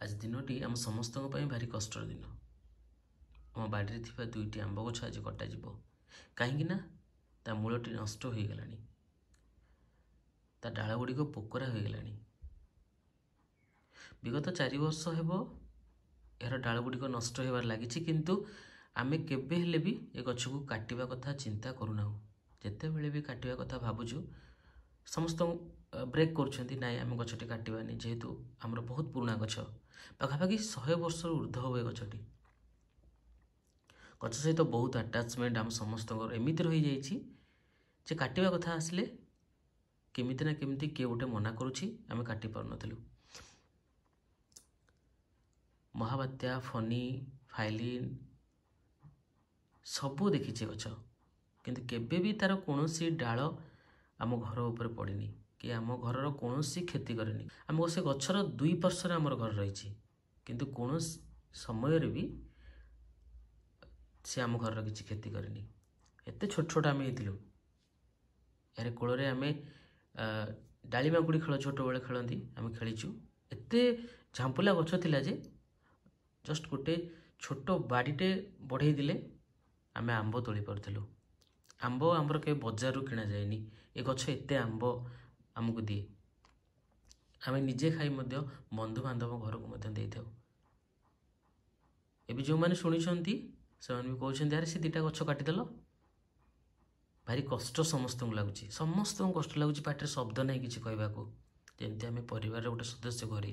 आज दिनटी आम समस्त भारी कष्टर दिन। आम बाड़ी थी दुईटी आंब गछ आज कटा कहीं ता मूलटी नष्ट हो गला, ता डाल गुड़िक पोकरा हो गला। विगत 4 वर्ष हेब यार डाल गुड़िक नष्ट होबार लगी, किंतु आमे केबे हेले भी ए गछ को काटिबा कथा चिंता करूना। जिते बेले भी काटिबा कथा भावुछु समस्त ब्रेक कर आम गछटी काटवानी, जेहेतु आमर बहुत पुराना गछ पाखापाखि 100 वर्ष ऊर्ध हुए गछटी। गछ सहित बहुत आटाचमेंट आम समस्त एमती रही जाइए काटिबा कथा आसले केमिति ना केमिति किए गोटे मना करुछि, आम काटि पार नथिलु। महाबात्या फनी फाइलिन सबू देखिछे गछ, किंतु केबे भी तार कोनोसी डाल आम घर ऊपर पड़िनी कि आम घर कोनोसी क्षति करेनी। आम से गछर 2 पार्श्वर आमर घर रही, किंतु कौन समय रे भी से आम घर किसी क्षति करेनी। एत छोट छोट आम होइतिलु, यार कोल आम डाली माकुड़ी खेल छोट बेले खेलती आम खेलीचु। एत झांपुला गछ थिला जे जस्ट गोटे छोट बाड़ीटे बढ़ई दिले आम आंब तोली पार्थलु। आंब आमर के बजार किणा जाएनी, ए गछ एत आंब आमको दिए। आम निजे खाई बंधु बांधव घर को दे था। एवं जो मैंने शुणी से भी कहते यार से 2टा गछ काटिदेल, भारी कष्ट समस्त लगुच, समस्त कष्ट लगुच, पाटे शब्द नहीं किसी कहवाक, जमी आम परिवार गोटे सदस्य घर।